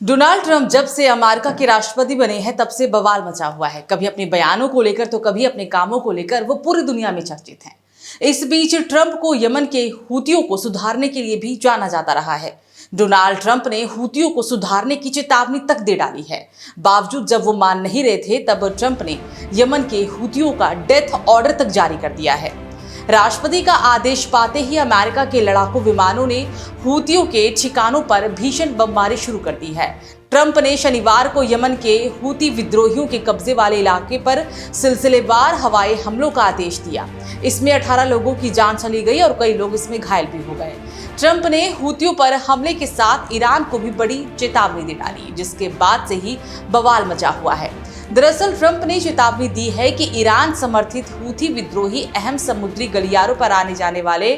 Donald Trump जब से America के राष्ट्रपति बने हैं तब से बवाल मचा हुआ है। कभी अपने बयानों को लेकर तो कभी अपने कामों को लेकर वो पूरी दुनिया में चर्चित हैं। इस बीच ट्रंप को यमन के हूतियों को सुधारने के लिए भी जाना जाता रहा है। डोनाल्ड ट्रंप ने हूतियों को सुधारने की चेतावनी तक दे डाली है। बावजूद जब वो मान नहीं रहे थे तब ट्रंप ने यमन के हूतियों का डेथ ऑर्डर तक जारी कर दिया है। राष्ट्रपति का आदेश पाते ही अमेरिका के लड़ाकू विमानों ने हूतियों के ठिकानों पर भीषण बमबारी शुरू कर दी है। ट्रंप ने शनिवार को यमन के हूती विद्रोहियों के कब्जे वाले इलाके पर सिलसिलेवार हवाई हमलों का आदेश दिया। इसमें 18 लोगों की जान चली गई और कई लोग इसमें घायल भी हो गए। ट्रंप ने हूतियों पर हमले के साथ ईरान को भी बड़ी चेतावनी दे डाली, जिसके बाद से ही बवाल मचा हुआ है। दरअसल ट्रंप ने चेतावनी दी है कि ईरान समर्थित हूथी विद्रोही अहम समुद्री गलियारों पर आने जाने वाले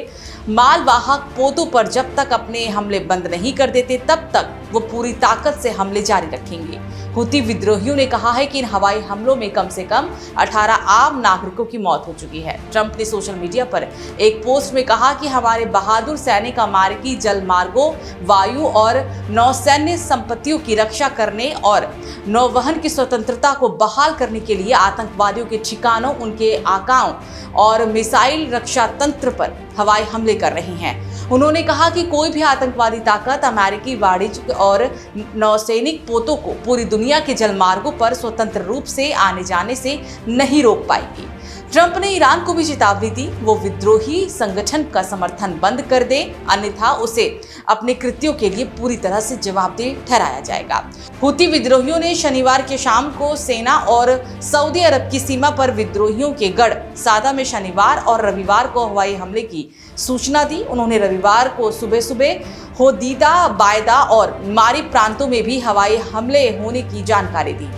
मालवाहक पोतों पर जब तक अपने हमले बंद नहीं कर देते तब तक वो पूरी ताकत से हमले जारी रखेंगे। हूती विद्रोहियों ने कहा है कि इन हवाई हमलों में कम से कम 18 आम नागरिकों की मौत हो चुकी है। ट्रंप ने सोशल मीडिया पर एक पोस्ट में कहा कि हमारे बहादुर सैनिक अमेरिकी जल मार्गों, वायु और नौसैन्य संपत्तियों की रक्षा करने और नौवहन की स्वतंत्रता को बहाल करने के लिए आतंकवादियों के ठिकानों, उनके आकाओं और मिसाइल रक्षा तंत्र पर हवाई हमले कर रहे हैं। उन्होंने कहा कि कोई भी आतंकवादी ताकत अमेरिकी वाणिज्य और नौसैनिक पोतों को पूरी दुनिया के जलमार्गों पर स्वतंत्र रूप से आने जाने से नहीं रोक पाएगी। ट्रंप ने ईरान को भी चेतावनी दी, वो विद्रोही संगठन का समर्थन बंद कर दे, अन्यथा उसे अपने कृत्यों के लिए पूरी तरह से जवाबदेह ठहराया जाएगा। हूती विद्रोहियों ने शनिवार के शाम को सेना और सऊदी अरब की सीमा पर विद्रोहियों के गढ़ सादा में शनिवार और रविवार को हवाई हमले की सूचना दी। उन्होंने रविवार को सुबह सुबह होदीदा, बायदा और मारी प्रांतों में भी हवाई हमले होने की जानकारी दी।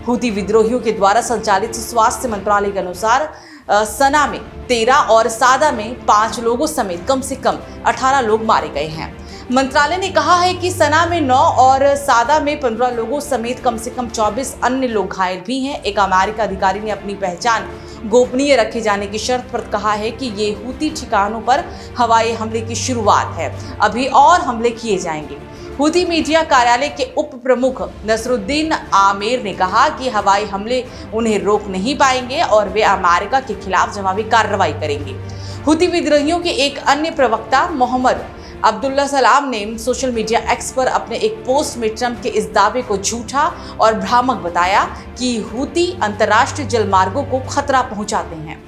हूती विद्रोहियों के द्वारा संचालित स्वास्थ्य मंत्रालय के अनुसार सना में 13 और सादा में 5 लोगों समेत कम से कम 18 लोग मारे गए हैं। मंत्रालय ने कहा है कि सना में 9 और सादा में 15 लोगों समेत कम से कम 24 अन्य लोग घायल भी हैं। एक अमेरिकी अधिकारी ने अपनी पहचान गोपनीय रखे जाने की शर्त पर कहा है कि ये हूती ठिकानों पर हवाई हमले की शुरुआत है, अभी और हमले किए जाएंगे। हूती मीडिया कार्यालय के उप प्रमुख नसरुद्दीन आमिर ने कहा कि हवाई हमले उन्हें रोक नहीं पाएंगे और वे अमेरिका के खिलाफ जवाबी कार्रवाई करेंगे। हूती विद्रोहियों के एक अन्य प्रवक्ता मोहम्मद अब्दुल्ला सलाम ने सोशल मीडिया एक्स पर अपने एक पोस्ट में ट्रंप के इस दावे को झूठा और भ्रामक बताया कि हूती अंतर्राष्ट्रीय जलमार्गों को खतरा पहुंचाते हैं।